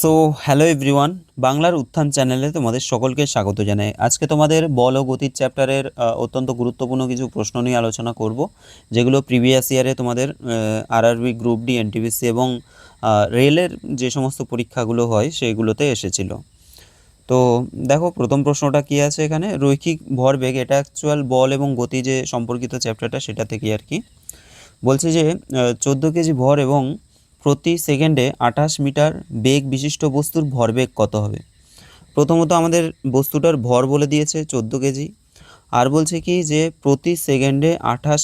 So hello everyone, বাংলার উত্থান চ্যানেলে তোমাদের সকলকে স্বাগত জানাই। আজকে তোমাদের বল ও গতির চ্যাপ্টারের অত্যন্ত গুরুত্বপূর্ণ কিছু প্রশ্ন নিয়ে আলোচনা করব, যেগুলো প্রিভিয়াস ইয়ারে তোমাদের আরআরবি, গ্রুপ ডি, এনটিপিসি এবং রেলের যে সমস্ত পরীক্ষাগুলো হয় সেগুলোতে এসেছিল। তো দেখো, প্রথম প্রশ্নটা কী আছে এখানে, রৈখিক ভরবেগ, এটা অ্যাকচুয়াল বল এবং গতি যে সম্পর্কিত চ্যাপ্টারটা সেটা থেকে আর কি। বলছে যে 14 কেজি ভর এবং প্রতি সেকেন্ডে 28 মিটার বেগ বিশিষ্ট বস্তুর ভরবেগ কত হবে। প্রথমত আমাদের বস্তুটার ভর বলে দিয়েছে 14 কেজি, আর বলছে কি যে প্রতি সেকেন্ডে 28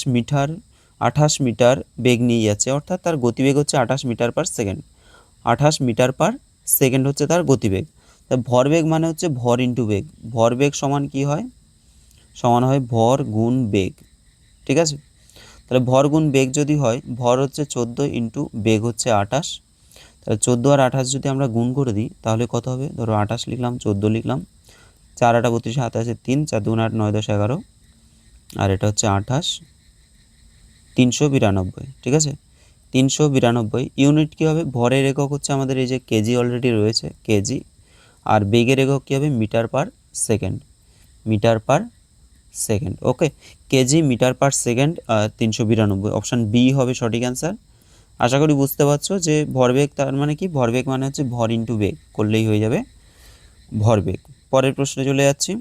মিটার বেগ নিয়ে যাচ্ছে, অর্থাৎ তার গতিবেগ হচ্ছে 28 metre per second. 28 metre per second হচ্ছে তার গতিবেগ। তা ভরবেগ মানে হচ্ছে ভর ইন্টু বেগ। ভরবেগ সমান কি হয়, সমান হয় ভর গুণ বেগ। ঠিক আছে, তাহলে ভর গুণ বেগ যদি হয়, ভর হচ্ছে 14 ইন্টু বেগ হচ্ছে 28। তাহলে 14 আর 28 যদি আমরা গুণ করে দিই তাহলে কত হবে, ধরো 28 লিখলাম, 14 লিখলাম, 4 8 32, 27, 3 4 2 8 9 10 11, আর এটা হচ্ছে 28, 392। ঠিক আছে, 392 ইউনিট কী হবে, ভরের একক হচ্ছে আমাদের এই যে কেজি অলরেডি রয়েছে কেজি, আর বেগের একক কী হবে, metre per second. Metre per second, okay, KG metre per second. 392, option B হবে সঠিক অ্যান্সার। আশা করি বুঝতে পারছো যে ভরবেগ তার মানে কি, ভরবেগ মানে হচ্ছে ভর ইন্টু বেগ করলেই হয়ে যাবে ভরবেগ। পরের প্রশ্নে চলে যাচ্ছি,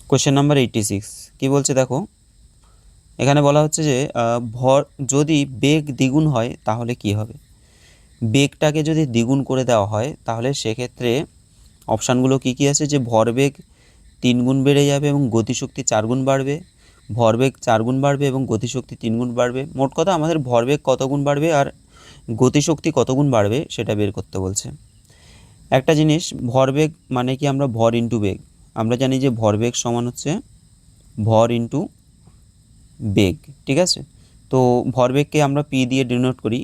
কোশ্চেন নাম্বার 86। কি বলছে দেখো, এখানে বলা হচ্ছে যে ভর যদি বেগ দ্বিগুণ হয় তাহলে কি হবে। বেগটাকে যদি দ্বিগুণ করে দেওয়া হয় তাহলে সেক্ষেত্রে অপশানগুলো কি কি আছে, যে ভরবেগ 3 গুণ বেড়ে যাবে এবং গতিশক্তি 4 গুণ বাড়বে, ভরবেগ 4 গুণ বাড়বে এবং গতিশক্তি 3 গুণ বাড়বে। মোট কথা আমাদের ভরবেগ কত গুণ বাড়বে আর গতিশক্তি কত গুণ বাড়বে সেটা বের করতে বলছে। একটা জিনিস, ভরবেগ মানে কি, আমরা ভর ইন্টু বেগ, আমরা জানি যে ভরবেগ সমান হচ্ছে ভর ইন্টু বেগ। ঠিক আছে, তো ভরবেগকে আমরা পি দিয়ে ডিনোট করি,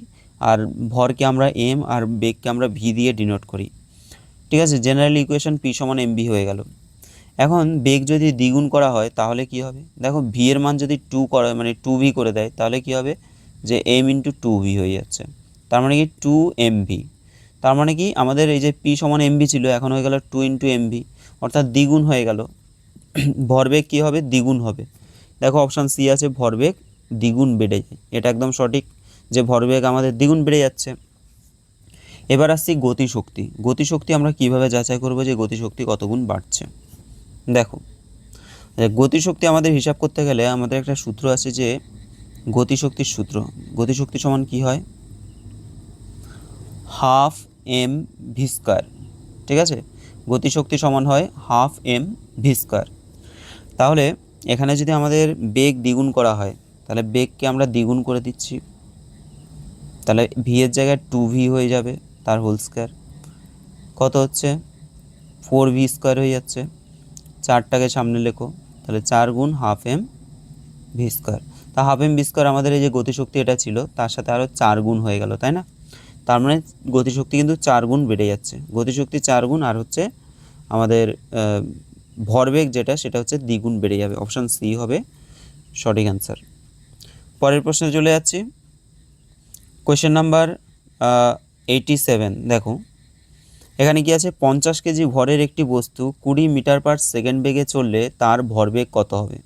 আর ভরকে আমরা এম আর বেগকে আমরা ভি দিয়ে ডিনোট করি। ঠিক আছে, জেনারেল ইকুয়েশন পি সমান এম ভি হয়ে গেল। এখন বেগ যদি দ্বিগুণ করা হয় তাহলে কি হবে, দেখো ভি এর মান যদি 2 করা মানে 2v করে দেয় তাহলে কি হবে, যে এম ইন্টু 2v হয়ে যাচ্ছে, তার মানে কি 2mv। তার মানে কি আমাদের এই যে পি সমান এমভি ছিল, এখন হয়ে গেল 2 ইন্টু এমভি, অর্থাৎ দ্বিগুণ হয়ে গেল। ভরবেগ কী হবে, দ্বিগুণ হবে। দেখো অপশান সি আছে, ভরবেগ দ্বিগুণ বেড়ে যায়, এটা একদম সঠিক যে ভরবেগ আমাদের দ্বিগুণ বেড়ে যাচ্ছে। এবার আসছি গতিশক্তি। গতিশক্তি আমরা কিভাবে যাচাই করব যে গতিশক্তি কত গুণ বাড়ছে। দেখো, গতিশক্তি আমাদের হিসাব করতে গেলে আমাদের একটা সূত্র আছে, যে গতিশক্তির সূত্র, গতিশক্তি সমান কি হয়, হাফ এম ভি স্কয়ার। ঠিক আছে, গতিশক্তি সমান হয় হাফ এম ভি স্কয়ার। তাহলে এখানে যদি আমাদের বেগ দ্বিগুণ করা হয় তাহলে বেগকে আমরা দ্বিগুণ করে দিচ্ছি, তাহলে ভি এর জায়গায় 2v হয়ে যাবে, তার হোল স্কয়ার কত হচ্ছে 4v স্কয়ার হয়ে যাচ্ছে। 4টাকে সামনে লেখো, তাহলে 4 গুণ হাফ এম ভি স্কয়ার। তা হাফ এম ভি স্কয়ার আমাদের এই যে গতিশক্তি এটা ছিল তার সাথে আরও 4 গুণ হয়ে গেল, তাই না। তার মানে গতিশক্তি কিন্তু 4 গুণ বেড়ে যাচ্ছে, গতিশক্তি 4 গুণ, আর হচ্ছে আমাদের ভরবেগ যেটা সেটা হচ্ছে দ্বিগুণ বেড়ে যাবে। অপশান সি হবে সঠিক অ্যান্সার। পরের প্রশ্নে চলে যাচ্ছি, কোয়েশ্চেন নাম্বার 87। দেখো এখানে কি আছে, 50 কেজি ভরের একটি বস্তু 20 মিটার পার সেকেন্ড বেগে চললে তার ভরবেগ কত হবে।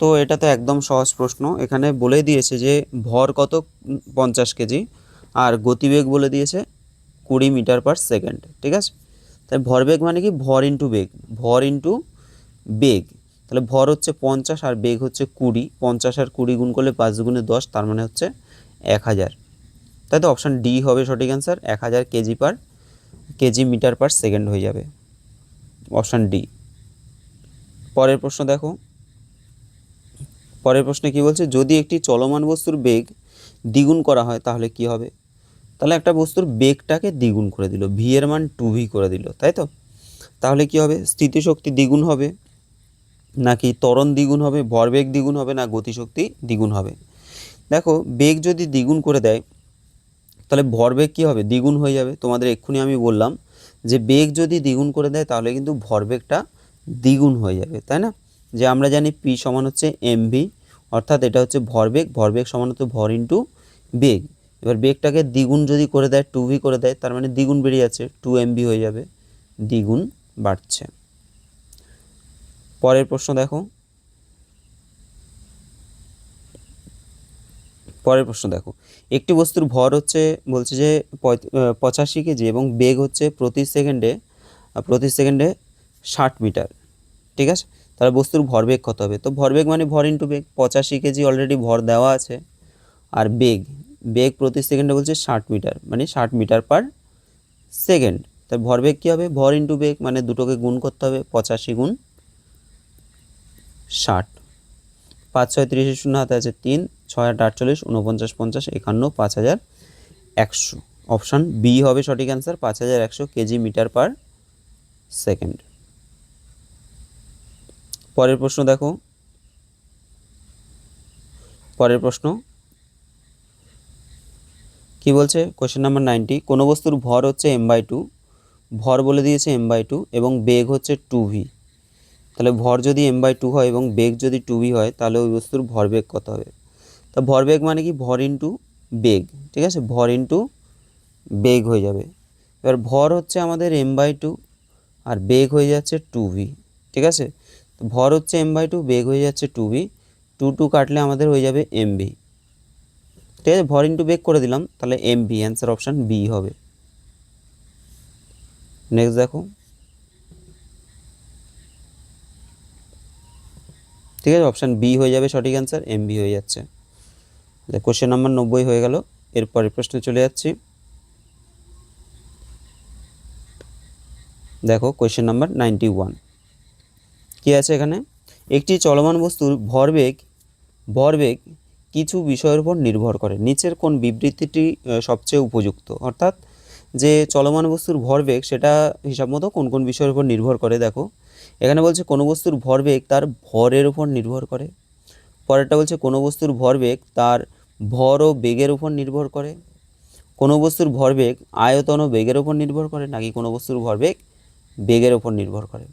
তো এটা তো একদম সহজ প্রশ্ন, এখানে বলে দিয়েছে যে ভর কত 50 কেজি, আর গতিবেগ বলে দিয়েছে 20 মিটার পার সেকেন্ড। ঠিক আছে, তাই ভরবেগ মানে কি, ভর ইন্টু বেগ, ভর ইন্টু বেগ। তাহলে ভর হচ্ছে 50 আর বেগ হচ্ছে 20, 50 আর 20 গুণ করলে 5 গুণে 10, তার মানে হচ্ছে 1000। তাই তো অপশান ডি হবে সঠিক answer, 1000 KG metre per second হয়ে যাবে, অপশান ডি। পরের প্রশ্ন দেখো, পরের প্রশ্নে কি বলছে, যদি একটি চলমান বস্তুর বেগ দ্বিগুণ করা হয় তাহলে কি হবে। তাহলে একটা বস্তুর বেগটাকে দ্বিগুণ করে দিল, ভি এর মান 2v করে দিল, তাই তো। তাহলে কি হবে, স্থিতিশক্তি দ্বিগুণ হবে, নাকি ত্বরণ দ্বিগুণ হবে, ভরবেগ দ্বিগুণ হবে, না গতিশক্তি দ্বিগুণ হবে। দেখো বেগ যদি দ্বিগুণ করে দেয় তাহলে ভরবেগ কী হবে, দ্বিগুণ হয়ে যাবে। তোমাদের এক্ষুনি আমি বললাম যে বেগ যদি দ্বিগুণ করে দেয় তাহলে কিন্তু ভরবেগটা দ্বিগুণ হয়ে যাবে, তাই না। যে আমরা জানি পি সমান হচ্ছে এমভি, অর্থাৎ এটা হচ্ছে ভরবেগ, ভরবেগ সমান হচ্ছে ভর ইন্টু বেগ। এবার বেগটাকে দ্বিগুণ যদি করে দেয়, 2v করে দেয়, তার মানে দ্বিগুণ বেড়ে যাচ্ছে, 2mv হয়ে যাবে, দ্বিগুণ বাড়ছে। পরের প্রশ্ন দেখো, একটি বস্তুর ভর হচ্ছে, বলছে যে 85 কেজি এবং বেগ হচ্ছে প্রতি সেকেন্ডে 60 মিটার। ঠিক আছে, তাহলে বস্তুর ভরবেগ কত হবে? তো ভরবেগ মানে ভর ইন্টু বেগ, 85 কেজি অলরেডি ভর দেওয়া আছে, আর বেগ প্রতি সেকেন্ডে বলছে 60 মিটার, মানে 60 মিটার পার সেকেন্ড। তাই ভরবেগ কী হবে? ভর ইন্টু বেগ, মানে দুটোকে গুণ করতে হবে, 85 গুণ 60, 5 6 30, শূন্য হাতে আছে 3, 6 8 48, 49 50 51, 5100। অপশান বি হবে সঠিক answer, 5100 KG metre per second. পরের প্রশ্ন দেখো, পরের প্রশ্ন কি বলছে? কোয়েশ্চেন নাম্বার 90, কোনো বস্তুর ভর হচ্ছে m/2, ভর বলে দিয়েছে m/2 এবং বেগ হচ্ছে 2v। তাহলে ভর যদি m/2 হয় এবং বেগ যদি 2v হয়, তাহলে ওই বস্তুর ভরবেগ কত হবে? তা ভরবেগ মানে কি? ভর ইন্টু বেগ। ঠিক আছে, ভর ইন্টু বেগ হয়ে যাবে। এবার ভর হচ্ছে আমাদের m/2 আর বেগ হয়ে যাচ্ছে 2v। ঠিক আছে, তো ভর হচ্ছে m/2, বেগ হয়ে যাচ্ছে 2v, 2 কাটলে আমাদের হয়ে যাবে mv। ঠিক আছে, ভর ইন্টু বেগ করে দিলাম, তাহলে mv, অ্যান্সার অপশান বি হবে। নেক্সট দেখো, ঠিক আছে, অপশান বি হয়ে যাবে সঠিক অ্যান্সার, mv হয়ে যাচ্ছে। কোশ্চেন নাম্বার 90 হয়ে গেল। এরপরে প্রশ্নে চলে যাচ্ছি। দেখো কোয়েশ্চেন নাম্বার 91 কী আছে এখানে? একটি চলমান বস্তুর ভরবেগ কিছু বিষয়ের উপর নির্ভর করে, নিচের কোন বিবৃতিটি সবচেয়ে উপযুক্ত? অর্থাৎ যে চলমান বস্তুর ভরবেগ সেটা হিসাব মতো কোন কোন বিষয়ের উপর নির্ভর করে। দেখো এখানে বলছে কোনো বস্তুর ভরবেগ তার ভরের উপর নির্ভর করে। পরেরটা বলছে কোনো বস্তুর ভরবেগ তার ভর ও বেগের উপর নির্ভর করে। কোনো বস্তুর ভরবেগ আয়তন ও বেগের উপর নির্ভর করে, নাকি কোনো বস্তুর ভরবেগ বেগের উপর নির্ভর করে।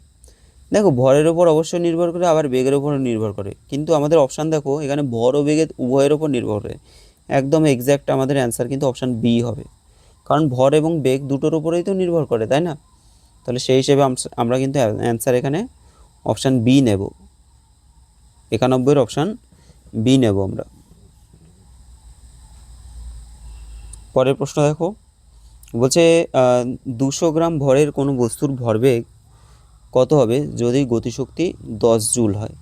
দেখো ভরের ওপর অবশ্যই নির্ভর করে, আবার বেগের ওপরও নির্ভর করে, কিন্তু আমাদের অপশান দেখো এখানে ভর ও বেগের উভয়ের ওপর নির্ভর করে। একদম এক্স্যাক্ট আমাদের অ্যান্সার কিন্তু অপশান বি হবে, কারণ ভর এবং বেগ দুটোর ওপরেই তো নির্ভর করে, তাই না? তাহলে সেই হিসেবে আমরা কিন্তু অ্যান্সার এখানে অপশান বি নেব, 91 অপশান বি নেব আমরা। পরের প্রশ্ন দেখো, বলছে 200 গ্রাম ভরের কোনো বস্তুর ভরবেগ কত হবে যদি গতিশক্তি 10 জুল হয়?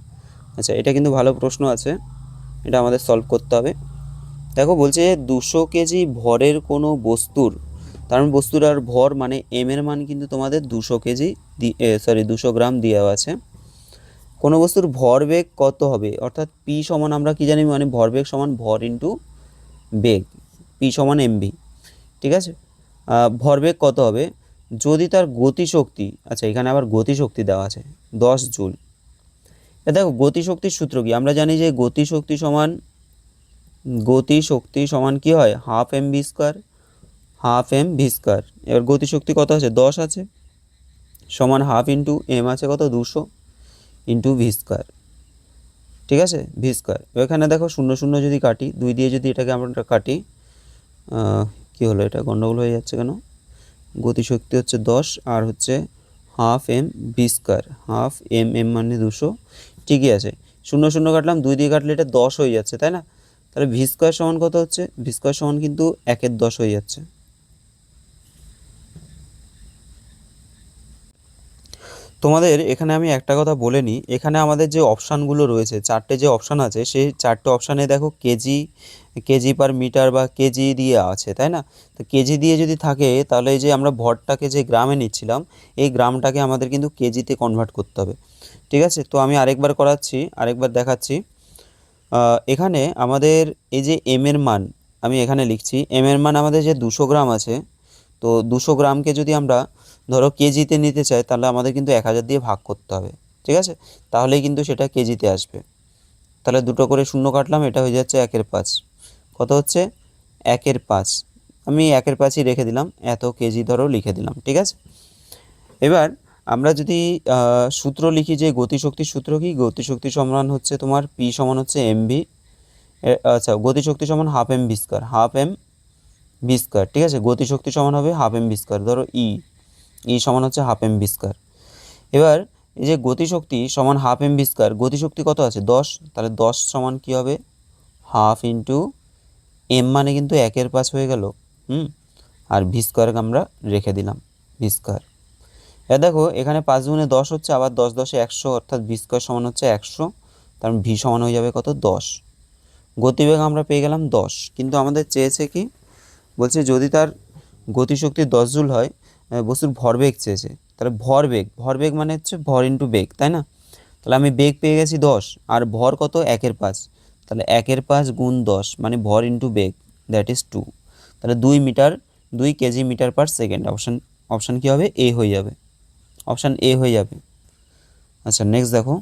আচ্ছা, এটা কিন্তু ভালো প্রশ্ন আছে, এটা আমাদের সলভ করতে হবে। দেখো বলছে 200 কেজি ভরের কোনো বস্তুর, তার মানে বস্তুর আর ভর মানে এম এর মান কিন্তু তোমাদের 200 কেজি 200 গ্রাম দেওয়া আছে। কোনো বস্তুর ভরবেগ কত হবে? অর্থাৎ পি সমান আমরা কি জানি, মানে ভরবেগ সমান ভর ইন্টু বেগ, পি সমান এমভি। ঠিক আছে, ভরবেগ কত হবে যদি তার গতিশক্তি, আচ্ছা এখানে আবার গতিশক্তি দেওয়া আছে 10 জুল। দেখো গতিশক্তির সূত্র কি? আমরা জানি যে গতিশক্তি সমান কি হয়? Half M V square. এবার গতিশক্তি কত আছে? 10 আছে, সমান হাফ ইন্টু এম আছে কত? 200 ইন্টু ভি স্কোয়ার। ঠিক আছে, ভি স্কোয়ার। এখানে দেখো 0 0 যদি কাটি, 2 দিয়ে যদি এটাকে আমরা কাটি, কি হলো? এটা গন্ডগোল হয়ে যাচ্ছে কেন? গতিশক্তি হচ্ছে 10 আর হচ্ছে half M V square, half M মানে 200, ঠিকই আছে। 0 0 কাটলাম, 2 দিয়ে কাটলে এটা 10 হয়ে যাচ্ছে, তাই না? তাহলে ভি স্কোয়ার সমান কত হচ্ছে? ভি স্কোয়ার সমান কিন্তু 1/10 হয়ে যাচ্ছে। তোমাদের এখানে আমি একটা কথা বলে নিই, এখানে আমাদের যে অপশানগুলো রয়েছে, 4টে যে অপশান আছে, সেই 4টে অপশানে দেখো কেজি পার মিটার বা কেজি দিয়ে আছে, তাই না? তো কেজি দিয়ে যদি থাকে, তাহলে এই যে আমরা ভরটাকে যে গ্রামে নিচ্ছিলাম, এই গ্রামটাকে আমাদের কিন্তু কেজিতে কনভার্ট করতে হবে। ঠিক আছে, তো আমি আরেকবার দেখাচ্ছি। এখানে আমাদের এই যে এম এর মান আমি এখানে লিখছি, এম এর মান আমাদের যে 200 গ্রাম আছে, তো 200 গ্রামকে যদি আমরা ধরো কেজিতে নিতে চাই, তাহলে আমাদের কিন্তু 1000 দিয়ে ভাগ করতে হবে। ঠিক আছে, তাহলেই কিন্তু সেটা কেজিতে আসবে। তাহলে দুটো করে শূন্য কাটলাম, এটা হয়ে যাচ্ছে 1/5। কত হচ্ছে? 1/5। আমি 1/5ই রেখে দিলাম, এত কেজি ধরো লিখে দিলাম। ঠিক আছে, এবার আমরা যদি সূত্র লিখি, যে গতিশক্তির সূত্র কি? গতিশক্তি সমান হচ্ছে তোমার পি সমান হচ্ছে এমভি, আচ্ছা গতিশক্তি সমান half M V square, half M V square, ঠিক আছে। গতিশক্তি সমান হবে হাফ এম ভি স্কোয়ার, ধরো ই সমান হচ্ছে হাফ এম ভি স্কোয়ার। এবার এই যে গতিশক্তি সমান হাফ এম ভি স্কোয়ার, গতিশক্তি কত আছে 10, তাহলে 10 সমান কী হবে হাফ ইন্টু এম মানে কিন্তু 1/5 হয়ে গেল, আর ভি স্কোয়ারকে আমরা রেখে দিলাম ভি স্কোয়ার। এবার দেখো এখানে 5 গুণে 10 হচ্ছে, আবার 10 10 100, অর্থাৎ ভি স্কোয়ার সমান হচ্ছে 100, তার ভি সমান হয়ে যাবে কত 10। গতিবেগ আমরা পেয়ে গেলাম 10, কিন্তু আমাদের চেয়েছে কি, বলছে যদি তার গতিশক্তি 10 জুল হয়, বস্তুর ভরবেগ চেয়েছে। তাহলে ভরবেগ মানে হচ্ছে ভর ইন্টু বেগ, তাই না? তাহলে আমি বেগ পেয়ে গেছি 10, আর ভর কত 1/5, তাহলে 1/5 গুণ 10 মানে ভর ইন্টু বেগ, দ্যাট ইজ 2। তাহলে 2 KG metre per second. Option কী হবে, এ হয়ে যাবে, অপশান এ হয়ে যাবে। আচ্ছা নেক্সট দেখো,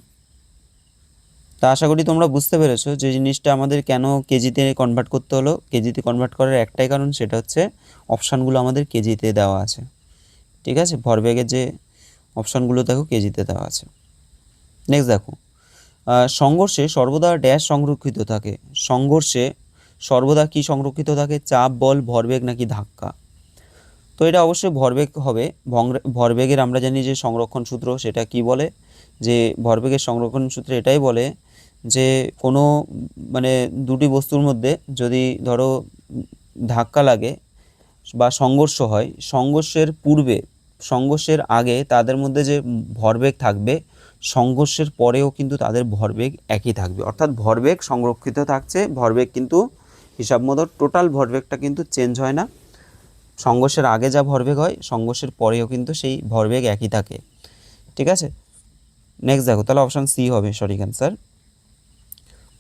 তা আশা করি তোমরা বুঝতে পেরেছো যে জিনিসটা আমাদের কেন কেজিতে কনভার্ট করতে হলো। কেজিতে কনভার্ট করার একটাই কারণ, সেটা হচ্ছে অপশানগুলো আমাদের কেজিতে দেওয়া আছে, ঠিক আছে। ভরবেগের যে অপশানগুলো দেখো কেজিতে দেওয়া আছে। নেক্সট দেখো, সংঘর্ষে সর্বদা ড্যাশ সংরক্ষিত থাকে। সংঘর্ষে সর্বদা কি সংরক্ষিত থাকে, চাপ, বল, ভরবেগ নাকি ধাক্কা? তো এটা অবশ্যই ভরবেগ হবে। ভরবেগের আমরা জানি যে সংরক্ষণ সূত্র, সেটা কি বলে, যে ভরবেগের সংরক্ষণ সূত্র এটাই বলে যে কোনো মানে দুটি বস্তুর মধ্যে যদি ধরো ধাক্কা লাগে বা সংঘর্ষ হয়, সংঘর্ষের আগে তাদের মধ্যে যে ভরবেগ থাকবে, সংঘর্ষের পরেও কিন্তু তাদের ভরবেগ একই থাকবে। অর্থাৎ ভরবেগ সংরক্ষিত থাকছে, ভরবেগ কিন্তু হিসাব মতো টোটাল ভরবেগটা কিন্তু চেঞ্জ হয় না। সংঘর্ষের আগে যা ভরবেগ হয়, সংঘর্ষের পরেও কিন্তু সেই ভরবেগ একই থাকে, ঠিক আছে। নেক্সট দেখো, তাহলে অপশান সি হবে সঠিক অ্যান্সার।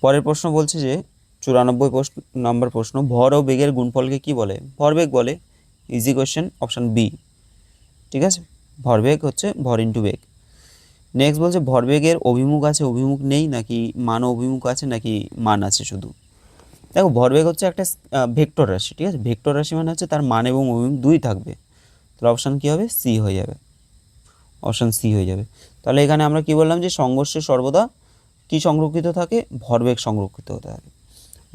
পরের প্রশ্ন বলছে যে 94 নম্বর প্রশ্ন, ভর ও বেগের গুণফলকে কি বলে? ভরবেগ বলে। ইজি কোয়েশ্চেন, অপশান বি, ঠিক আছে। ভরবেগ হচ্ছে ভর ইন্টু বেগ। নেক্সট বলছে ভরবেগের অভিমুখ আছে অভিমুখ নেই, নাকি মান অভিমুখ আছে নাকি মান আছে শুধু? দেখো ভরবেগ হচ্ছে একটা ভেক্টর রাশি, ঠিক আছে। ভেক্টর রাশি মানে হচ্ছে তার মান এবং অভিমুখ দুই থাকবে। তাহলে অপশান কী হবে, সি হয়ে যাবে, অপশান সি হয়ে যাবে। তাহলে এখানে আমরা কি বললাম, যে সংঘর্ষে সর্বদা কি সংরক্ষিত থাকে, ভরবেগ সংরক্ষিত হতে থাকে।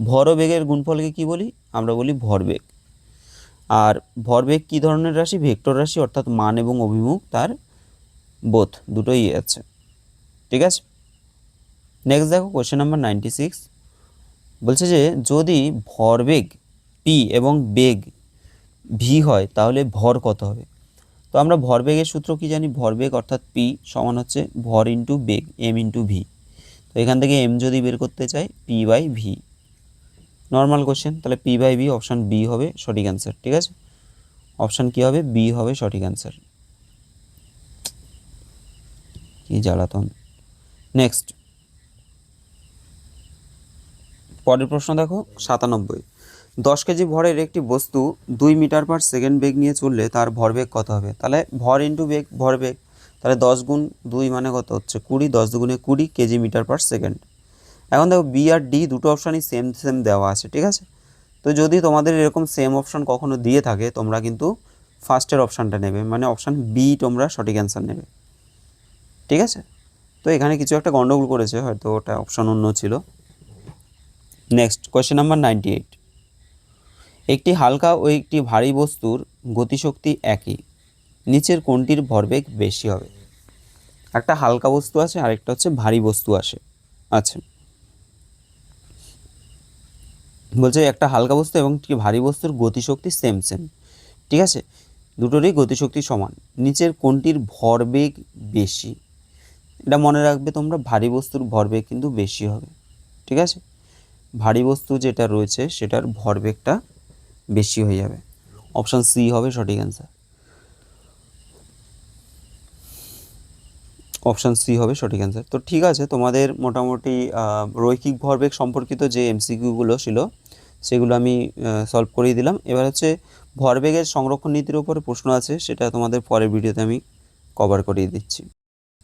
ভর ও বেগের গুণফলকে কি বলি, আমরা বলি ভরবেগ। আর ভরবেগ কি ধরনের রাশি, ভেক্টর রাশি, অর্থাৎ মান এবং অভিমুখ তার বোথ দুটোই আছে, ঠিক আছে। নেক্সট দেখো কোয়েশ্চেন নাম্বার 96, বলছে যে যদি ভরবেগ পি এবং বেগ ভি হয় তাহলে ভর কত হবে? তো আমরা ভরবেগের সূত্র কি জানি, ভরবেগ অর্থাৎ পি সমান হচ্ছে ভর ইন্টু বেগ, এম ইন্টু ভি। তো এখান থেকে এম যদি বের করতে চাই, P by V, normal question. তাহলে P by V, option B হবে সঠিক অ্যান্সার, ঠিক আছে। অপশান কী হবে, বি হবে সঠিক অ্যান্সার। কি জ্বালাতন। নেক্সট পরের প্রশ্ন দেখো 97, 10 কেজি ভরের একটি বস্তু 2 মিটার পার সেকেন্ড বেগ নিয়ে চললে তার ভরবেগ কত হবে? তাহলে ভর ইন্টু বেগ, ভরবেগ, তাহলে 10 গুণ 2 মানে কত হচ্ছে 20, 10 দুগুণে 20 কেজি মিটার পার সেকেন্ড। এখন দেখো বি আর ডি দুটো অপশানই সেম দেওয়া আছে, ঠিক আছে। তো যদি তোমাদের এরকম সেম অপশান কখনো দিয়ে থাকে, তোমরা কিন্তু ফার্স্টের অপশানটা নেবে, মানে অপশান বি তোমরা সঠিক অ্যান্সার নেবে, ঠিক আছে। তো এখানে কিছু একটা গন্ডগোল করেছে, হয়তো ওটা অপশান অন্য ছিল। নেক্সট কোয়েশ্চেন নাম্বার 98, একটি হালকা ও একটি ভারী বস্তুর গতিশক্তি একই, নিচের কোনটির ভরবেগ বেশি হবে? একটা হালকা বস্তু আছে, আরেকটা হচ্ছে ভারী বস্তু আছে। আচ্ছা, বলছে একটা হালকা বস্তু এবং একটি ভারী বস্তুর গতিশক্তি সেম, ঠিক আছে, দুটোরই গতিশক্তি সমান, নিচের কোনটির ভরবেগ বেশি? এটা মনে রাখবে তোমরা, ভারী বস্তুর ভরবেগ কিন্তু বেশি হবে, ঠিক আছে। ভারী বস্তু যেটা রয়েছে সেটার ভরবেগটা বেশি হয়ে যাবে, অপশান সি হবে সঠিক অ্যান্সার, অপশান সি হবে সঠিক অ্যান্সার। তো ঠিক আছে, তোমাদের মোটামুটি রৈখিক ভরবেগ সম্পর্কিত যে এমসিকিউগুলো ছিল সেগুলো আমি সলভ করিয়ে দিলাম। এবার হচ্ছে ভরবেগের সংরক্ষণ নীতির উপরে প্রশ্ন আছে, সেটা তোমাদের পরের ভিডিওতে আমি কভার করিয়ে দিচ্ছি।